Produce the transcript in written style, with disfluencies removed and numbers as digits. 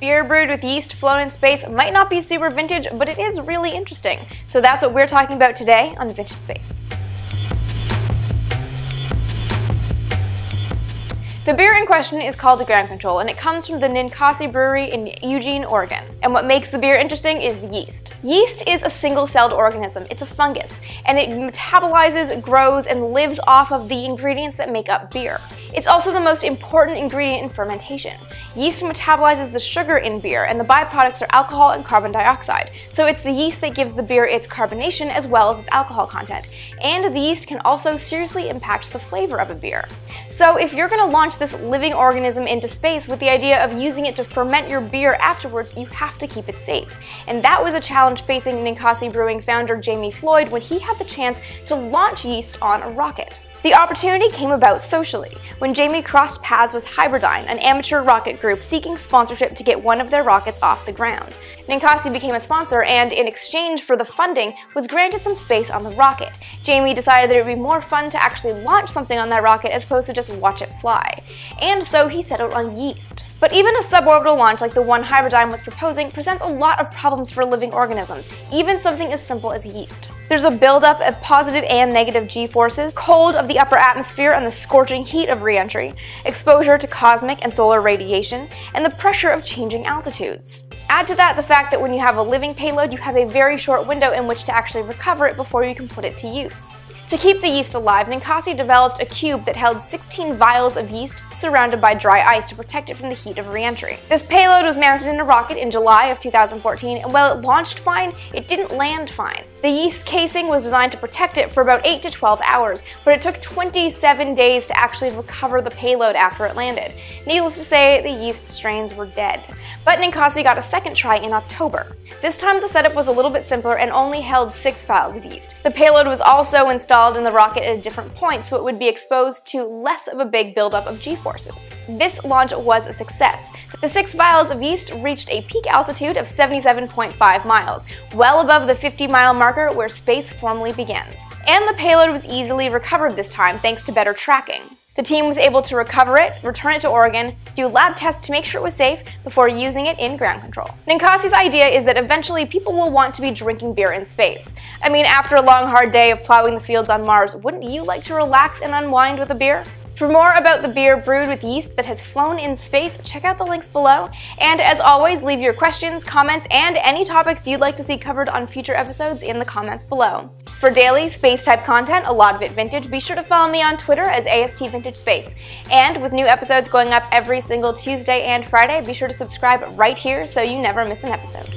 Beer brewed with yeast flown in space might not be super vintage, but it is really interesting. So that's what we're talking about today on Vintage Space. The beer in question is called the Ground Control, and it comes from the Ninkasi Brewery in Eugene, Oregon. And what makes the beer interesting is the yeast. Yeast is a single-celled organism. It's a fungus, and it metabolizes, grows, and lives off of the ingredients that make up beer. It's also the most important ingredient in fermentation. Yeast metabolizes the sugar in beer, and the byproducts are alcohol and carbon dioxide. So it's the yeast that gives the beer its carbonation as well as its alcohol content. And the yeast can also seriously impact the flavor of a beer. So if you're going to launch this living organism into space with the idea of using it to ferment your beer afterwards, you have to keep it safe. And that was a challenge facing Ninkasi Brewing founder Jamie Floyd when he had the chance to launch yeast on a rocket. The opportunity came about socially, when Jamie crossed paths with Hybridyne, an amateur rocket group seeking sponsorship to get one of their rockets off the ground. Ninkasi became a sponsor and, in exchange for the funding, was granted some space on the rocket. Jamie decided that it would be more fun to actually launch something on that rocket as opposed to just watch it fly. And so he settled on yeast. But even a suborbital launch like the one Hybridyne was proposing presents a lot of problems for living organisms, even something as simple as yeast. There's a buildup of positive and negative g-forces, cold of the upper atmosphere and the scorching heat of re-entry, exposure to cosmic and solar radiation, and the pressure of changing altitudes. Add to that the fact that when you have a living payload, you have a very short window in which to actually recover it before you can put it to use. To keep the yeast alive, Ninkasi developed a cube that held 16 vials of yeast surrounded by dry ice to protect it from the heat of re-entry. This payload was mounted in a rocket in July of 2014, and while it launched fine, it didn't land fine. The yeast casing was designed to protect it for about 8 to 12 hours, but it took 27 days to actually recover the payload after it landed. Needless to say, the yeast strains were dead. But Ninkasi got a second try in October. This time the setup was a little bit simpler and only held 6 vials of yeast. The payload was also installed in the rocket at a different point, so it would be exposed to less of a big buildup of g-forces. This launch was a success. The 6 vials of yeast reached a peak altitude of 77.5 miles, well above the 50-mile marker where space formally begins. And the payload was easily recovered this time thanks to better tracking. The team was able to recover it, return it to Oregon, do lab tests to make sure it was safe before using it in ground control. Ninkasi's idea is that eventually people will want to be drinking beer in space. I mean, after a long hard day of plowing the fields on Mars, wouldn't you like to relax and unwind with a beer? For more about the beer brewed with yeast that has flown in space, check out the links below. And as always, leave your questions, comments, and any topics you'd like to see covered on future episodes in the comments below. For daily space-type content, a lot of it vintage, be sure to follow me on Twitter as AST Vintage Space. And with new episodes going up every single Tuesday and Friday, be sure to subscribe right here so you never miss an episode.